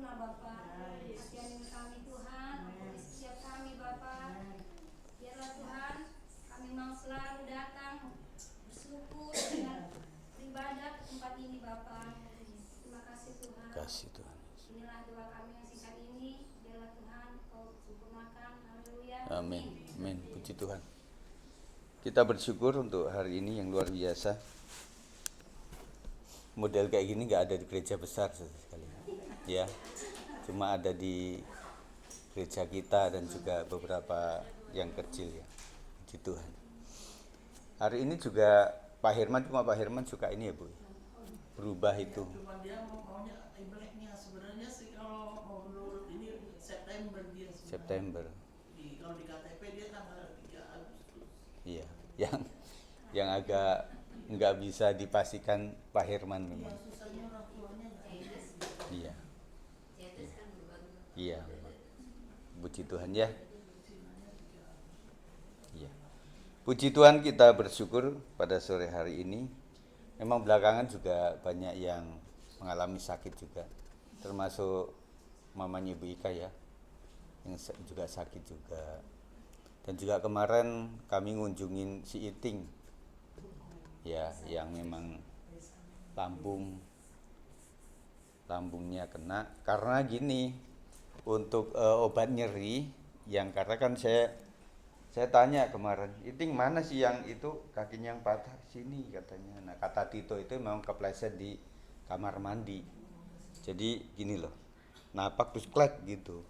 sempurna Bapa. Kasihani kami Tuhan, ampuni setiap kami Bapa. Biarlah Tuhan kami mau selalu datang bersyukur dengan beribadah ke tempat ini Bapa. Terima kasih Tuhan. Kasih Tuhan. Inilah doa kami yang singkat ini. Biarlah Tuhan Kau sempurnakan. Haleluya. Amin. Amin. Puji Tuhan. Kita bersyukur untuk hari ini yang luar biasa. Model kayak gini nggak ada di gereja besar sekali, ya. Cuma ada di gereja kita dan juga beberapa yang kecil, ya. Puji Tuhan. Hari ini juga Pak Herman suka ini ya Bu, berubah itu. Cuma dia maunya Imleknya sebenarnya sih kalau mau menurut ini September dia. September. Kalau di KTP dia tanggal 3 Agustus. Iya, yang agak nggak bisa dipastikan Pak Herman memang. Susahnya orang tuanya nggak. Iya. Iya. Puji Tuhan ya. Iya. Puji Tuhan, kita bersyukur pada sore hari ini. Memang belakangan juga banyak yang mengalami sakit juga. Termasuk mamanya Ibu Ika ya, yang juga sakit juga. Dan juga kemarin kami ngunjungin si Iting. Ya, yang memang lambungnya kena. Karena gini, untuk obat nyeri yang karena kan saya tanya kemarin, Iting mana sih yang itu kakinya yang patah? Sini katanya. Nah, kata Tito itu memang kepleset di kamar mandi. Jadi gini loh, napak terus klek gitu.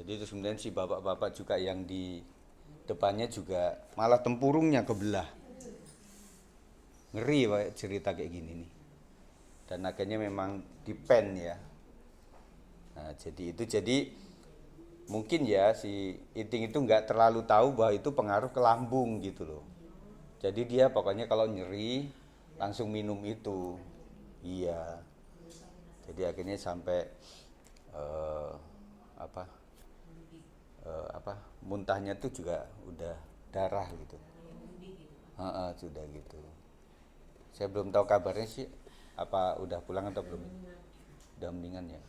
Jadi terus kemudian si bapak-bapak juga yang di depannya juga malah tempurungnya kebelah. Ngeri Pak cerita kayak gini nih. Dan akhirnya memang dipen ya. Nah, jadi mungkin ya si Iting itu nggak terlalu tahu bahwa itu pengaruh ke lambung gitu loh. Jadi dia pokoknya kalau nyeri langsung minum itu. Iya. Jadi akhirnya sampai muntahnya tuh juga udah darah gitu. Sudah gitu. Saya belum tahu kabarnya sih, apa udah pulang atau belum. Udah mendingan ya.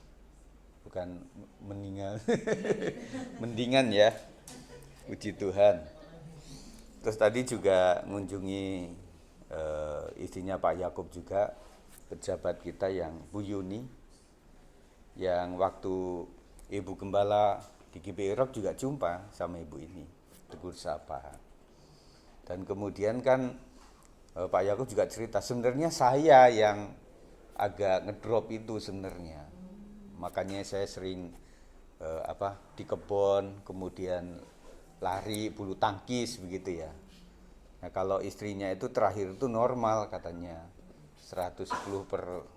Bukan meninggal. Mendingan ya. Puji Tuhan. Terus tadi juga mengunjungi istrinya Pak Yakub juga, pejabat kita yang Bu Yuni, yang waktu Ibu Gembala di GBI Rock juga jumpa sama ibu ini, tegur sapa. Dan kemudian kan Pak Yakub juga cerita, sebenarnya saya yang agak ngedrop itu sebenarnya. Makanya saya sering di kebun, kemudian lari bulu tangkis begitu ya. Nah, kalau istrinya itu terakhir itu normal katanya, 110/80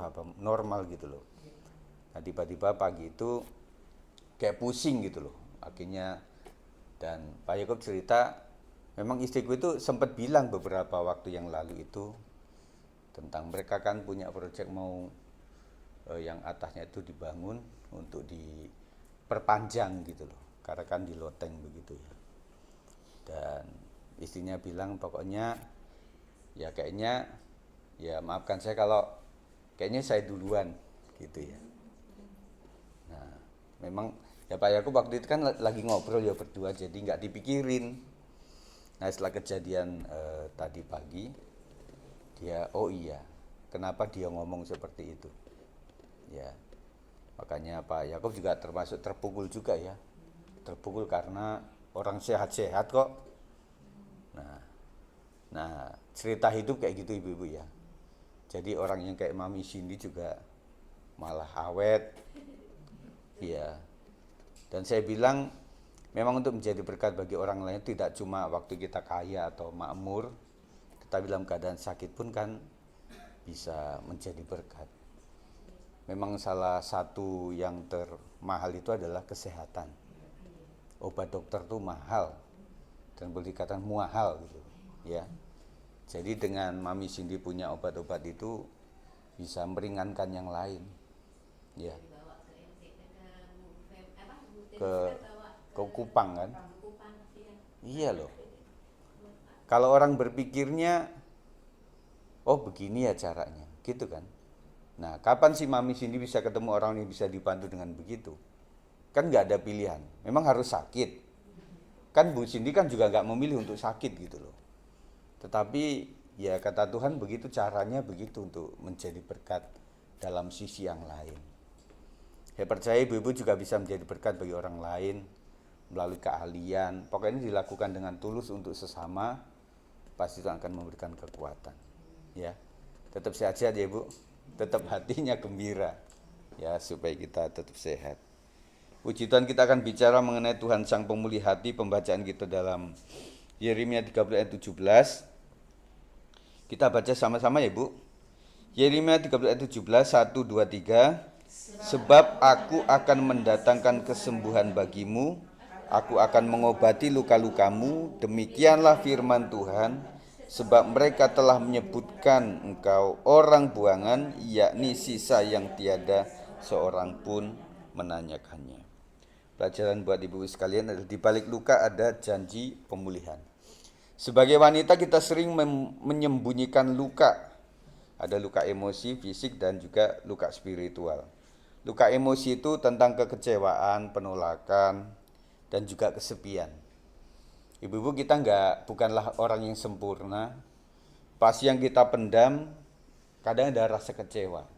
apa normal gitu loh. Nah, tiba-tiba pagi itu kayak pusing gitu loh akhirnya. Dan Pak Yakub cerita, memang istriku itu sempat bilang beberapa waktu yang lalu itu tentang mereka kan punya proyek mau yang atasnya itu dibangun untuk diperpanjang gitu loh, karena kan di loteng begitu ya. Dan istrinya bilang pokoknya ya kayaknya, ya maafkan saya kalau kayaknya saya duluan gitu ya. Nah, memang ya Pak Yakub waktu itu kan lagi ngobrol ya berdua, jadi nggak dipikirin. Nah, setelah kejadian tadi pagi, dia oh iya, kenapa dia ngomong seperti itu? Ya, makanya Pak Yakub juga termasuk terpukul juga ya, terpukul karena orang sehat-sehat kok. Nah, cerita hidup kayak gitu ibu-ibu ya. Jadi orang yang kayak Mami Cindy juga malah awet, ya. Dan saya bilang memang untuk menjadi berkat bagi orang lain tidak cuma waktu kita kaya atau makmur, tetapi dalam keadaan sakit pun kan bisa menjadi berkat. Memang salah satu yang termahal itu adalah kesehatan. Obat dokter tuh mahal dan boleh dikatakan muahal gitu ya. Jadi dengan Mami Cindy punya obat-obat itu bisa meringankan yang lain ya. Ke Kupang kan? Iya loh. Kalau orang berpikirnya, oh begini ya caranya, gitu kan? Nah, kapan sih Mami Cindy bisa ketemu orang yang bisa dibantu dengan begitu? Kan nggak ada pilihan, memang harus sakit. Kan Bu Cindy kan juga nggak memilih untuk sakit gitu loh. Tetapi ya kata Tuhan begitu caranya begitu untuk menjadi berkat dalam sisi yang lain. Saya percaya ibu-ibu juga bisa menjadi berkat bagi orang lain melalui keahlian. Pokoknya ini dilakukan dengan tulus untuk sesama, pasti itu akan memberikan kekuatan. Ya, tetap sehat-sehat ya Bu, tetap hatinya gembira, ya supaya kita tetap sehat. Puji Tuhan, kita akan bicara mengenai Tuhan Sang Pemulih Hati. Pembacaan kita dalam Yeremia 30 ayat 17. Kita baca sama-sama ya Bu. Yeremia 30 ayat 17, 1, 2, 3. Sebab aku akan mendatangkan kesembuhan bagimu, aku akan mengobati luka-lukamu, demikianlah firman Tuhan. Sebab mereka telah menyebutkan engkau orang buangan, yakni sisa yang tiada seorang pun menanyakannya. Pelajaran buat ibu sekalian adalah di balik luka ada janji pemulihan. Sebagai wanita kita sering menyembunyikan luka. Ada luka emosi, fisik, dan juga luka spiritual. Luka emosi itu tentang kekecewaan, penolakan, dan juga kesepian. Ibu-ibu, kita bukanlah orang yang sempurna. Pasti yang kita pendam, kadang ada rasa kecewa.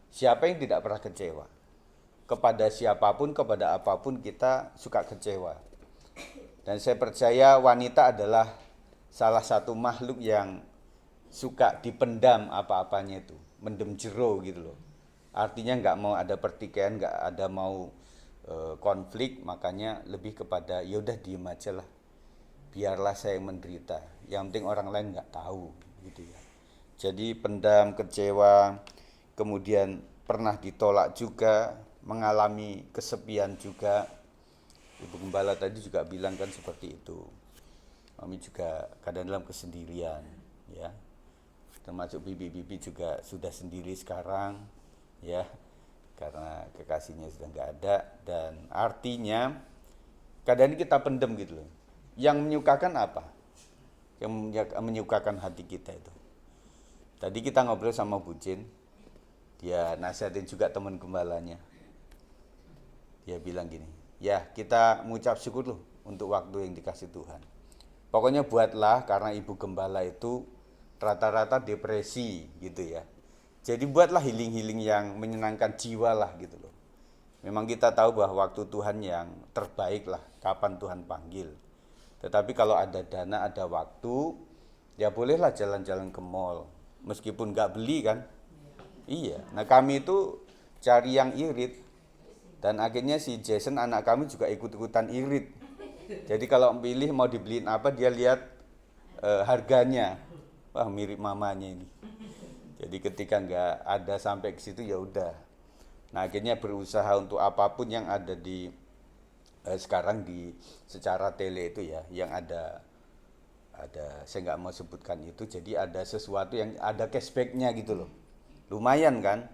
Siapa yang tidak pernah kecewa? Kepada siapapun, kepada apapun kita suka kecewa. Dan saya percaya wanita adalah salah satu makhluk yang suka dipendam apa-apanya itu, mendem jero gitu loh. Artinya nggak mau ada pertikaian, nggak ada mau konflik, makanya lebih kepada ya udah diem aja lah, biarlah saya menderita, yang penting orang lain nggak tahu gitu ya. Jadi pendam, kecewa, kemudian pernah ditolak juga, mengalami kesepian juga. Ibu Gembala tadi juga bilang kan seperti itu. Kami juga kadang dalam kesendirian ya. Termasuk bibi-bibi juga sudah sendiri sekarang ya, karena kekasihnya sudah nggak ada. Dan artinya kadang kita pendem gitu loh. Yang menyukakan apa? Yang menyukakan hati kita itu. Tadi kita ngobrol sama Bu Jin, dia nasihatin juga teman gembalanya. Dia bilang gini, ya kita mengucap syukur loh untuk waktu yang dikasih Tuhan. Pokoknya buatlah, karena ibu gembala itu rata-rata depresi gitu ya. Jadi buatlah healing-healing yang menyenangkan jiwa lah gitu loh. Memang kita tahu bahwa waktu Tuhan yang terbaik lah, kapan Tuhan panggil. Tetapi kalau ada dana, ada waktu, ya bolehlah jalan-jalan ke mall. Meskipun nggak beli kan. Iya, nah kami itu cari yang irit. Dan akhirnya si Jason anak kami juga ikut-ikutan irit. Jadi kalau pilih mau dibeliin apa, dia lihat harganya. Wah, mirip mamanya ini. Jadi ketika nggak ada sampai ke situ ya udah. Nah akhirnya berusaha untuk apapun yang ada di sekarang di secara tele itu ya, yang ada saya nggak mau sebutkan itu. Jadi ada sesuatu yang ada cashbacknya gitu loh. Lumayan kan.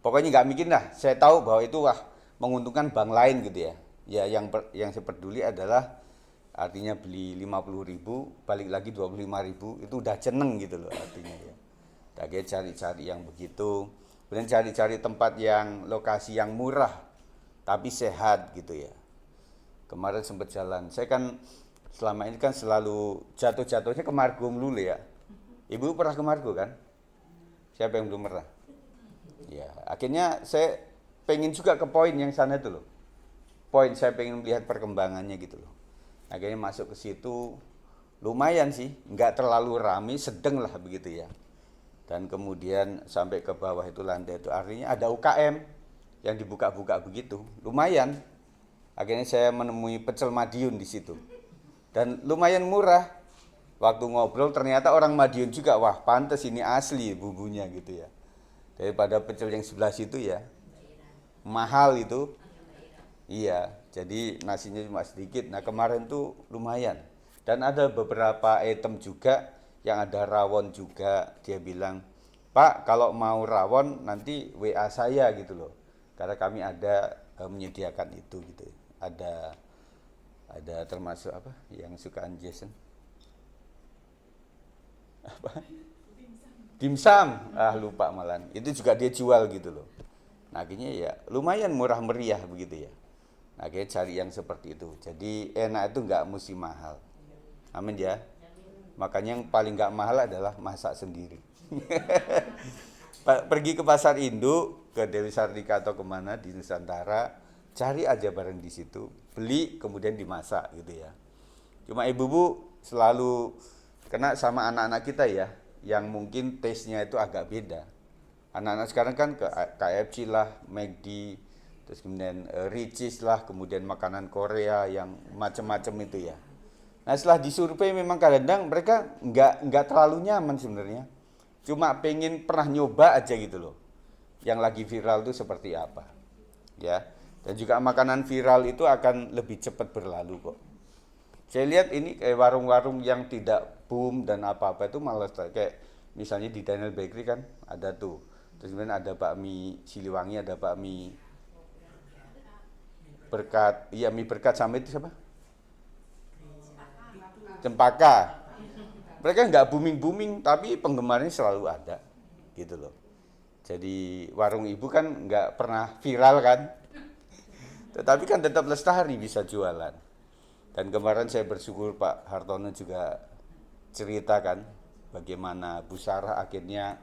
Pokoknya nggak mikir lah. Saya tahu bahwa itu menguntungkan bank lain gitu ya. Ya yang saya peduli adalah artinya beli 50.000 balik lagi 25.000 itu udah seneng gitu loh artinya ya. Akhirnya cari-cari yang begitu, kemudian cari-cari tempat yang lokasi yang murah tapi sehat gitu ya. Kemarin sempat jalan, saya kan selama ini kan selalu jatuh-jatuhnya ke Margo dulu ya. Ibu pernah ke Margo kan? Siapa yang belum pernah? Ya, akhirnya saya pengen juga ke poin yang sana itu loh. Poin saya pengen melihat perkembangannya gitu loh. Akhirnya masuk ke situ, lumayan sih, nggak terlalu ramai, sedang lah begitu ya. Dan kemudian sampai ke bawah itu lantai itu artinya ada UKM yang dibuka-buka begitu, lumayan. Akhirnya saya menemui pecel Madiun di situ. Dan lumayan murah. Waktu ngobrol ternyata orang Madiun juga, wah pantes ini asli bumbunya gitu ya. Daripada pecel yang sebelah situ ya. Mahal itu. Iya, jadi nasinya cuma sedikit. Nah kemarin tuh lumayan. Dan ada beberapa item juga yang ada rawon juga. Dia bilang, Pak kalau mau rawon nanti WA saya gitu loh. Karena kami ada menyediakan itu gitu. Ada termasuk apa yang sukaan Jason? Apa? dimsum, lupa malah. Itu juga dia jual gitu loh. Nah, akhirnya ya lumayan murah meriah begitu ya. Nah, akhirnya cari yang seperti itu. Jadi enak itu nggak mesti mahal. Amin ya. Makanya yang paling nggak mahal adalah masak sendiri. Pergi ke pasar induk, ke Dewi Sartika atau kemana di Nusantara, cari aja barang di situ, beli kemudian dimasak gitu ya. Cuma ibu-ibu selalu kena sama anak-anak kita ya, yang mungkin taste-nya itu agak beda. Anak-anak sekarang kan ke KFC lah, McD, terus kemudian Richeese lah, kemudian makanan Korea yang macam-macam itu ya. Nah, setelah disurvei memang kadang-kadang mereka nggak terlalu nyaman sebenarnya. Cuma pengen pernah nyoba aja gitu loh. Yang lagi viral itu seperti apa. Ya. Dan juga makanan viral itu akan lebih cepat berlalu kok. Saya lihat ini kayak warung-warung yang tidak boom dan apa-apa itu malah kayak misalnya di Daniel Bakery kan ada tuh. Terus kemudian ada bakmi Siliwangi, ada bakmi Berkat, iya mie berkat sama itu siapa? Cempaka. Mereka nggak booming-booming, tapi penggemarnya selalu ada, gitu loh. Jadi warung ibu kan nggak pernah viral kan, tetapi kan tetap lestari bisa jualan. Dan kemarin saya bersyukur Pak Hartono juga ceritakan bagaimana Bu Sarah akhirnya,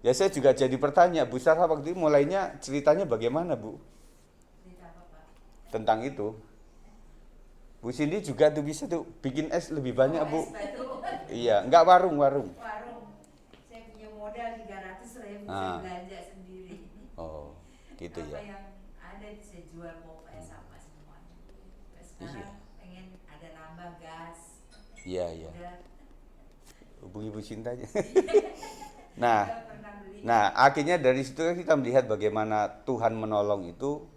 ya saya juga jadi bertanya, Bu Sarah waktu itu mulainya ceritanya bagaimana Bu? Tentang itu. Bu Cindy juga tuh bisa tuh bikin es lebih banyak Bu. Iya, enggak warung. Warung. Saya punya modal 300.000 saya belanja sendiri. Oh, gitu apa ya. yang ada saya jual pokoknya sama semuanya. Sekarang pengen ada nambah gas. Iya. Udah, Hubungi Bu Cinta aja. udah pernah beli. Nah, akhirnya dari situ kita melihat bagaimana Tuhan menolong itu.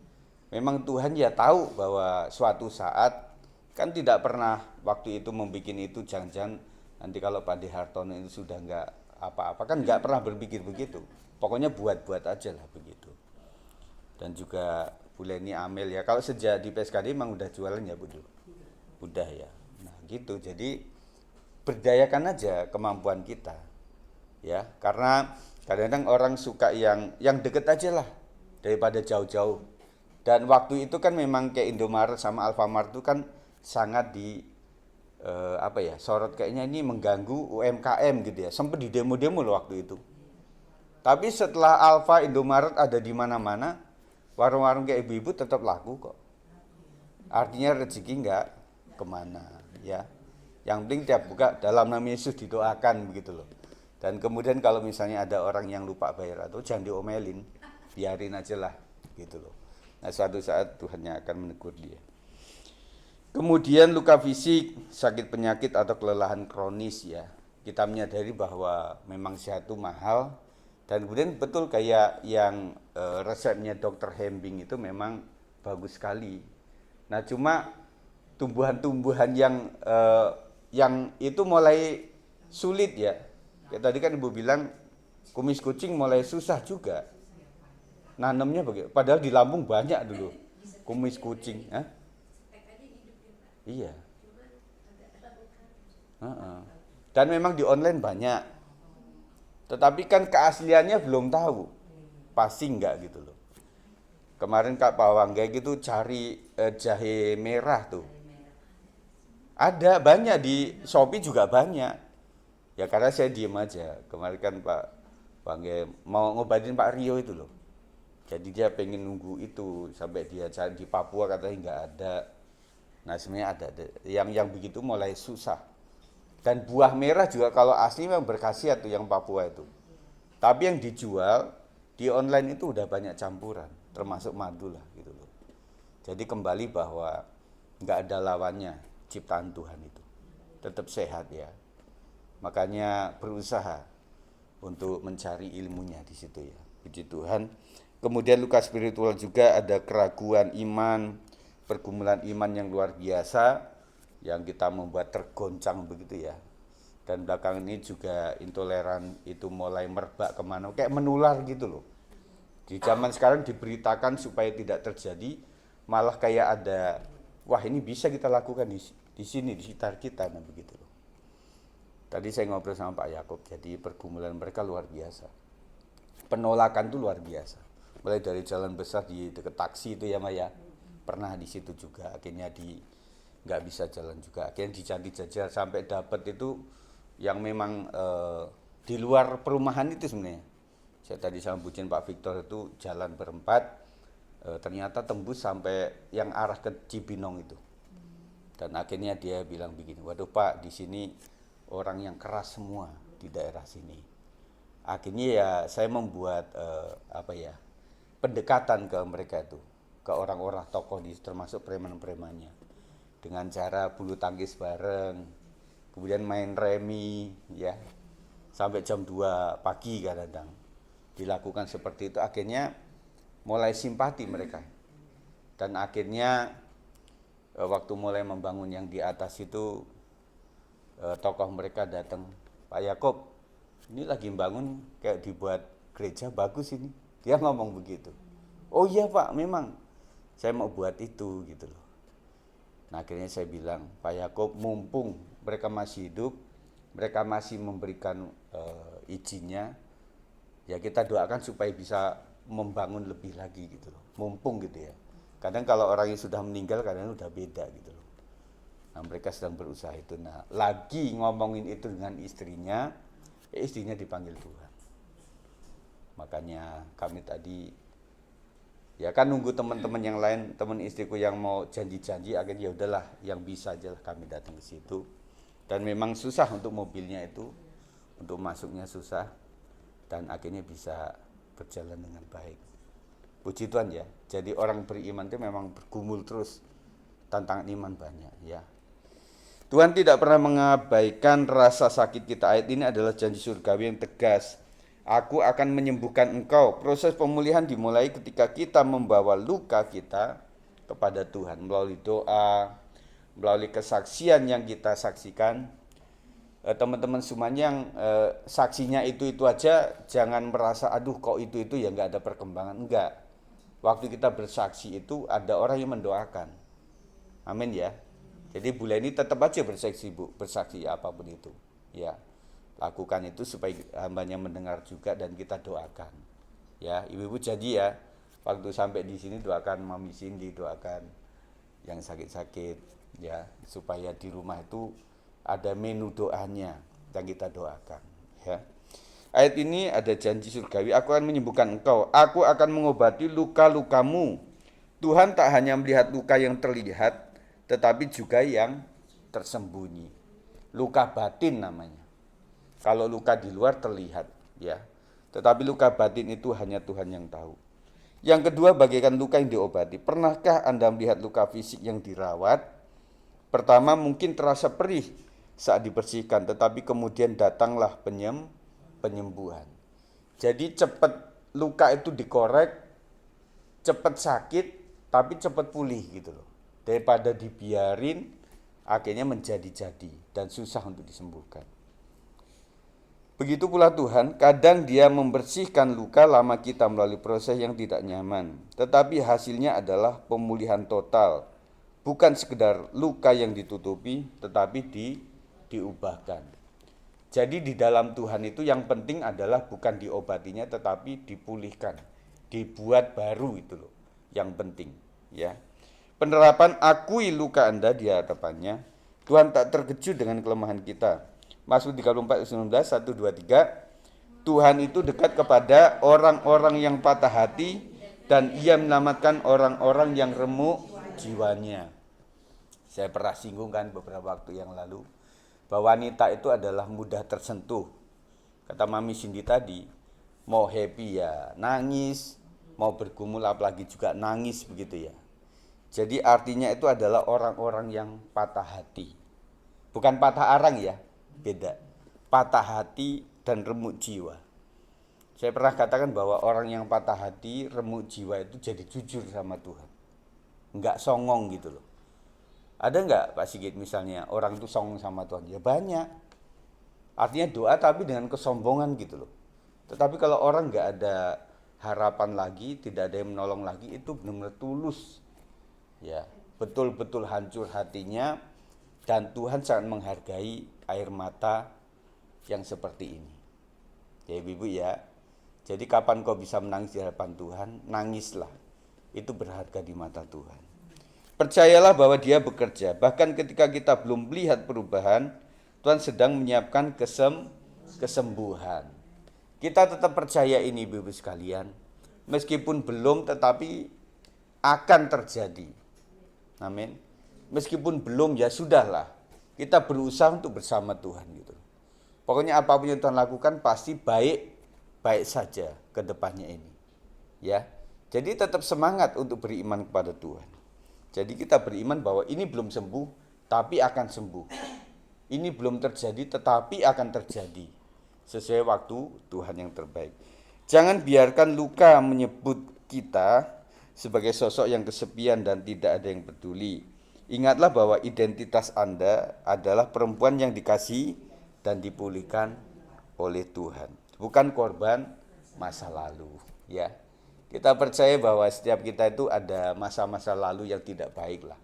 Memang Tuhan ya tahu bahwa suatu saat kan tidak pernah waktu itu membuat itu jangan-jangan nanti kalau Pak De Hartono itu sudah nggak apa-apa kan nggak pernah berpikir begitu. Pokoknya buat-buat aja lah begitu. Dan juga Bu Leni Amel ya kalau sejak di PSKD emang udah jualan ya Bu? Udah ya. Nah gitu jadi berdayakan aja kemampuan kita ya karena kadang-kadang orang suka yang deket aja lah daripada jauh-jauh. Dan waktu itu kan memang kayak Indomaret sama Alfamart itu kan sangat di sorot kayaknya ini mengganggu UMKM gitu ya. Sempat di demo-demo loh waktu itu. Tapi setelah Alfa Indomaret ada di mana-mana, warung-warung kayak ibu-ibu tetap laku kok. Artinya rezeki nggak kemana ya. Yang penting tiap buka dalam nama Yesus didoakan begitu loh. Dan kemudian kalau misalnya ada orang yang lupa bayar atau jangan diomelin, biarin aja lah gitu loh. Nah suatu saat Tuhan yang akan menegur dia. Kemudian luka fisik, sakit penyakit atau kelelahan kronis ya. Kita menyadari bahwa memang sehat itu mahal. Dan kemudian betul kayak yang resepnya Dr. Hembing itu memang bagus sekali. Nah cuma tumbuhan-tumbuhan yang itu mulai sulit ya. Kayak tadi kan Ibu bilang kumis kucing mulai susah juga. Nanamnya bagaimana? Padahal di Lampung banyak dulu kumis kucing. Iya. Dan memang di online banyak. Tetapi kan keasliannya belum tahu. Pasti enggak gitu loh. Kemarin Kak Pawangga gitu cari jahe merah tuh. Ada banyak di Shopee juga banyak. Ya karena saya diem aja. Kemarin kan Pak Pawangga mau ngobatin Pak Rio itu loh. Jadi dia pengen nunggu itu sampai dia cari di Papua katanya nggak ada. Nah sebenarnya ada. Yang begitu mulai susah. Dan buah merah juga kalau asli memang berkhasiat tuh yang Papua itu. Tapi yang dijual di online itu udah banyak campuran, termasuk madu lah gitu loh. Jadi kembali bahwa nggak ada lawannya ciptaan Tuhan itu. Tetap sehat ya. Makanya berusaha untuk mencari ilmunya di situ ya. Puji Tuhan. Kemudian luka spiritual juga ada keraguan iman, pergumulan iman yang luar biasa yang kita membuat tergoncang begitu ya. Dan belakangan ini juga intoleran itu mulai merebak kemana, kayak menular gitu loh. Di zaman sekarang diberitakan supaya tidak terjadi, malah kayak ada, wah ini bisa kita lakukan di sini, di sekitar kita, nah begitu loh. Tadi saya ngobrol sama Pak Yakob, jadi pergumulan mereka luar biasa. Penolakan itu luar biasa. Mulai dari jalan besar di dekat taksi itu ya Maya, pernah di situ juga. Akhirnya nggak bisa jalan juga. Akhirnya di Candi Jajar sampai dapat itu yang memang di luar perumahan itu sebenarnya. Saya tadi sama Bujen Pak Victor itu jalan berempat, ternyata tembus sampai yang arah ke Cibinong itu. Dan akhirnya dia bilang begini, waduh Pak, di sini orang yang keras semua di daerah sini. Akhirnya ya saya membuat pendekatan ke mereka itu, ke orang-orang tokoh di termasuk preman-premannya, dengan cara bulu tangkis bareng, kemudian main remi ya sampai jam 2 pagi kadang-kadang dilakukan seperti itu. Akhirnya mulai simpati mereka, dan akhirnya waktu mulai membangun yang di atas itu tokoh mereka datang, Pak Yakob, ini lagi bangun kayak dibuat gereja bagus ini. Dia ngomong begitu. Oh iya Pak, memang saya mau buat itu gitu loh. Nah akhirnya saya bilang, Pak Yakob, mumpung mereka masih hidup, mereka masih memberikan izinnya, ya kita doakan supaya bisa membangun lebih lagi gitu loh. Mumpung gitu ya. Kadang kalau orang yang sudah meninggal kadang udah beda gitu loh. Nah mereka sedang berusaha itu. Nah lagi ngomongin itu dengan istrinya, istrinya dipanggil Tuhan. Makanya kami tadi ya kan nunggu teman-teman yang lain, teman istriku yang mau janji-janji, akhirnya ya udahlah yang bisa aja lah kami datang ke situ. Dan memang susah untuk mobilnya itu, untuk masuknya susah, dan akhirnya bisa berjalan dengan baik. Puji Tuhan ya. Jadi orang beriman itu memang bergumul terus, tantangan iman banyak ya. Tuhan tidak pernah mengabaikan rasa sakit kita. Ayat ini adalah janji surgawi yang tegas. Aku akan menyembuhkan engkau. Proses pemulihan dimulai ketika kita membawa luka kita kepada Tuhan melalui doa, melalui kesaksian yang kita saksikan. Teman-teman semuanya yang saksinya itu aja, jangan merasa aduh kok itu ya nggak ada perkembangan. Enggak. Waktu kita bersaksi itu ada orang yang mendoakan. Amin ya. Jadi Bu Leni tetap aja bersaksi apapun itu. Ya, lakukan itu supaya hambanya mendengar juga dan kita doakan. Ya, ibu-ibu janji ya, waktu sampai di sini doakan Mami Cindy, doakan yang sakit-sakit, ya, supaya di rumah itu ada menu doanya yang kita doakan. Ya. Ayat ini ada janji surgawi, aku akan menyembuhkan engkau, aku akan mengobati luka-lukamu. Tuhan tak hanya melihat luka yang terlihat, tetapi juga yang tersembunyi. Luka batin namanya. Kalau luka di luar terlihat, ya. Tetapi luka batin itu hanya Tuhan yang tahu. Yang kedua, bagaikan luka yang diobati. Pernahkah Anda melihat luka fisik yang dirawat? Pertama mungkin terasa perih saat dibersihkan, tetapi kemudian datanglah penyembuhan. Jadi cepat luka itu dikorek, cepat sakit, tapi cepat pulih gitu loh. Daripada dibiarin, akhirnya menjadi-jadi dan susah untuk disembuhkan. Begitu pula Tuhan, kadang Dia membersihkan luka lama kita melalui proses yang tidak nyaman. Tetapi hasilnya adalah pemulihan total. Bukan sekedar luka yang ditutupi, tetapi diubahkan. Jadi di dalam Tuhan itu yang penting adalah bukan diobatinya, tetapi dipulihkan. Dibuat baru itu loh, yang penting. Ya. Penerapan akui luka Anda di hadapannya. Tuhan tak terkejut dengan kelemahan kita. Mazmur 34:19, 1, 2, 3. Tuhan itu dekat kepada orang-orang yang patah hati dan Ia menyelamatkan orang-orang yang remuk jiwanya. Saya pernah singgung kan beberapa waktu yang lalu bahwa wanita itu adalah mudah tersentuh. Kata Mami Cindy tadi, mau happy ya nangis, mau bergumul apalagi juga nangis begitu ya. Jadi artinya itu adalah orang-orang yang patah hati. Bukan patah arang ya, beda. Patah hati dan remuk jiwa. Saya pernah katakan bahwa orang yang patah hati, remuk jiwa itu jadi jujur sama Tuhan. Enggak songong gitu loh. Ada enggak Pak Sigit misalnya orang itu songong sama Tuhan? Ya banyak. Artinya doa tapi dengan kesombongan gitu loh. Tetapi kalau orang enggak ada harapan lagi, tidak ada yang menolong lagi, itu benar-benar tulus. Ya, betul-betul hancur hatinya dan Tuhan sangat menghargai air mata yang seperti ini. Ya Ibu ya. Jadi kapan kau bisa menangis di hadapan Tuhan? Nangislah. Itu berharga di mata Tuhan. Percayalah bahwa Dia bekerja. Bahkan ketika kita belum melihat perubahan, Tuhan sedang menyiapkan kesembuhan. Kita tetap percaya ini Ibu sekalian. Meskipun belum, tetapi akan terjadi. Amin. Meskipun belum, ya sudahlah. Kita berusaha untuk bersama Tuhan gitu. Pokoknya apapun yang Tuhan lakukan pasti baik saja ke depannya ini. Ya. Jadi tetap semangat untuk beriman kepada Tuhan. Jadi kita beriman bahwa ini belum sembuh, tapi akan sembuh. Ini belum terjadi, tetapi akan terjadi. Sesuai waktu Tuhan yang terbaik. Jangan biarkan luka menyebut kita sebagai sosok yang kesepian dan tidak ada yang peduli. Ingatlah bahwa identitas Anda adalah perempuan yang dikasihi dan dipulihkan oleh Tuhan. Bukan korban masa lalu, ya. Kita percaya bahwa setiap kita itu ada masa-masa lalu yang tidak baik lah.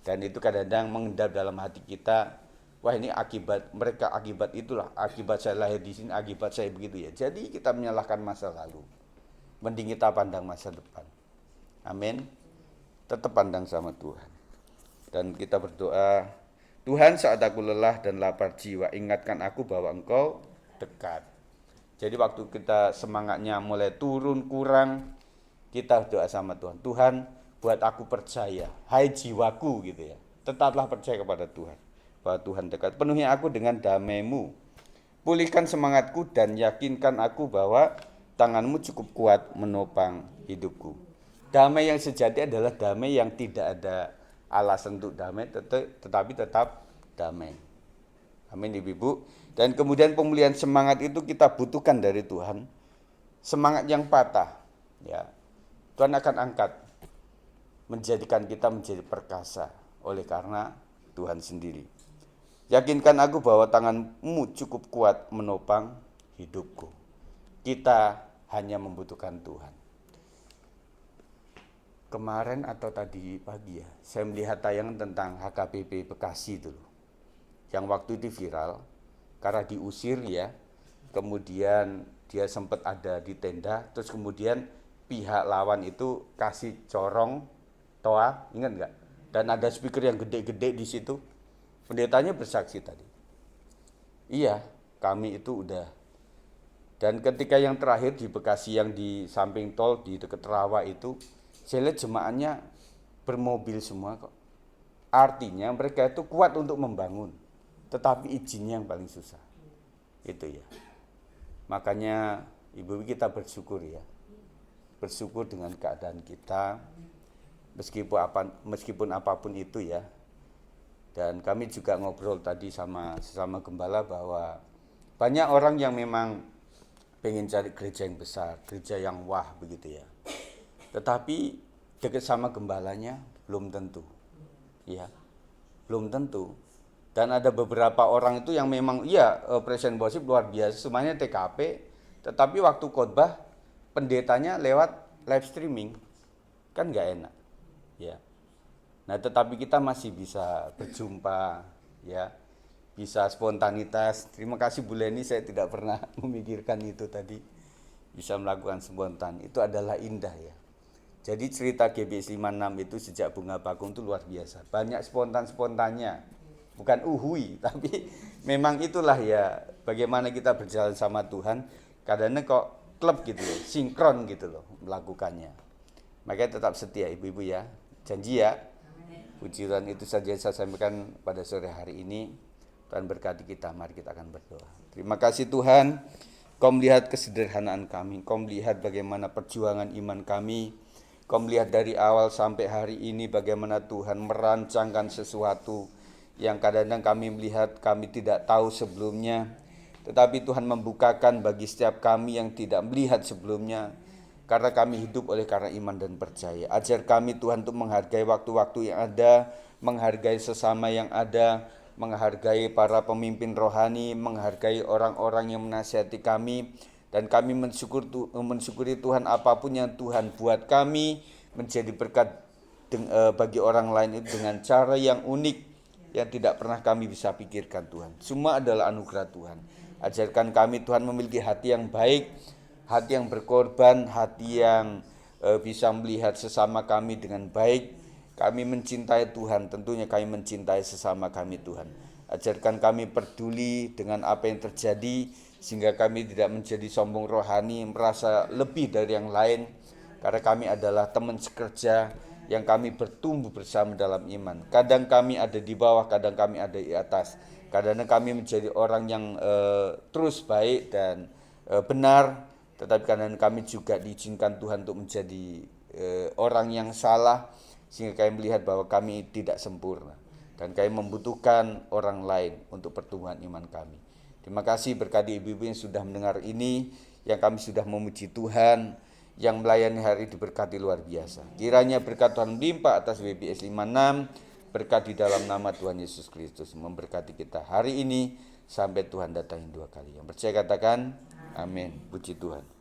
Dan itu kadang-kadang mengendap dalam hati kita, wah ini akibat mereka, akibat itulah, akibat saya lahir di sini, akibat saya begitu ya. Jadi kita menyalahkan masa lalu. Mending kita pandang masa depan. Amin. Tetap pandang sama Tuhan. Dan kita berdoa, Tuhan saat aku lelah dan lapar jiwa, ingatkan aku bahwa Engkau dekat. Jadi waktu kita semangatnya mulai turun, kurang, kita doa sama Tuhan. Tuhan, buat aku percaya, hai jiwaku gitu ya. Tetaplah percaya kepada Tuhan, bahwa Tuhan dekat. Penuhi aku dengan damai-Mu. Pulihkan semangatku dan yakinkan aku bahwa tangan-Mu cukup kuat menopang hidupku. Damai yang sejati adalah damai yang tidak ada alasan untuk damai, tetapi tetap damai. Amin Ibu. Dan kemudian pemulihan semangat itu kita butuhkan dari Tuhan. Semangat yang patah, ya. Tuhan akan angkat, menjadikan kita menjadi perkasa oleh karena Tuhan sendiri. Yakinkan aku bahwa tangan-Mu cukup kuat menopang hidupku. Kita hanya membutuhkan Tuhan. Kemarin atau tadi pagi ya, saya melihat tayangan tentang HKBP Bekasi dulu. Yang waktu itu viral, karena diusir ya, kemudian dia sempat ada di tenda, terus kemudian pihak lawan itu kasih corong toa, ingat nggak? Dan ada speaker yang gede-gede di situ. Pendetanya bersaksi tadi. Iya, kami itu udah. Dan ketika yang terakhir di Bekasi yang di samping tol di dekat Rawa itu, saya lihat jemaahnya bermobil semua kok. Artinya mereka itu kuat untuk membangun, tetapi izinnya yang paling susah. Itu ya. Makanya Ibu kita bersyukur ya. Bersyukur dengan keadaan kita meskipun apapun itu ya. Dan kami juga ngobrol tadi sama sesama gembala bahwa banyak orang yang memang pengen cari gereja yang besar, gereja yang wah begitu ya. Tetapi dekat sama gembalanya belum tentu. Ya. Belum tentu. Dan ada beberapa orang itu yang memang presiden worship luar biasa, semuanya TKP, tetapi waktu khotbah pendetanya lewat live streaming, kan nggak enak, ya. Nah, tetapi kita masih bisa berjumpa, ya, bisa spontanitas. Terima kasih Bu Leni, saya tidak pernah memikirkan itu tadi, bisa melakukan spontan. Itu adalah indah ya. Jadi cerita GBS 56 itu sejak Bunga Bakung itu luar biasa, banyak spontan-spontannya. Bukan uhui, tapi memang itulah ya bagaimana kita berjalan sama Tuhan. Kadang-kadang kok klub gitu loh, sinkron gitu loh melakukannya. Makanya tetap setia Ibu-ibu ya, janji ya. Puji Tuhan, itu saja yang saya sampaikan pada sore hari ini. Tuhan berkati kita, mari kita akan berdoa. Terima kasih Tuhan, Kau melihat kesederhanaan kami, Kau melihat bagaimana perjuangan iman kami, Kau melihat dari awal sampai hari ini bagaimana Tuhan merancangkan sesuatu yang kadang-kadang kami melihat kami tidak tahu sebelumnya, tetapi Tuhan membukakan bagi setiap kami yang tidak melihat sebelumnya, karena kami hidup oleh karena iman dan percaya. Ajar kami Tuhan untuk menghargai waktu-waktu yang ada, menghargai sesama yang ada, menghargai para pemimpin rohani, menghargai orang-orang yang menasihati kami, dan kami mensyukuri Tuhan apapun yang Tuhan buat kami menjadi berkat bagi orang lain itu dengan cara yang unik, yang tidak pernah kami bisa pikirkan Tuhan. Semua adalah anugerah Tuhan. Ajarkan kami Tuhan memiliki hati yang baik, hati yang berkorban, hati yang bisa melihat sesama kami dengan baik. Kami mencintai Tuhan, tentunya kami mencintai sesama kami Tuhan. Ajarkan kami peduli dengan apa yang terjadi, sehingga kami tidak menjadi sombong rohani, merasa lebih dari yang lain. Karena kami adalah teman sekerja yang kami bertumbuh bersama dalam iman. Kadang kami ada di bawah, kadang kami ada di atas. Kadang kami menjadi orang yang terus baik dan benar, tetapi kadang kami juga diizinkan Tuhan untuk menjadi orang yang salah, sehingga kami melihat bahwa kami tidak sempurna dan kami membutuhkan orang lain untuk pertumbuhan iman kami. Terima kasih berkati ibu-ibu yang sudah mendengar ini, yang kami sudah memuji Tuhan, yang melayani hari diberkati luar biasa. Kiranya berkat Tuhan melimpah atas WBS 56, berkat di dalam nama Tuhan Yesus Kristus memberkati kita hari ini sampai Tuhan datang 2 kali. Yang percaya katakan amin. Puji Tuhan.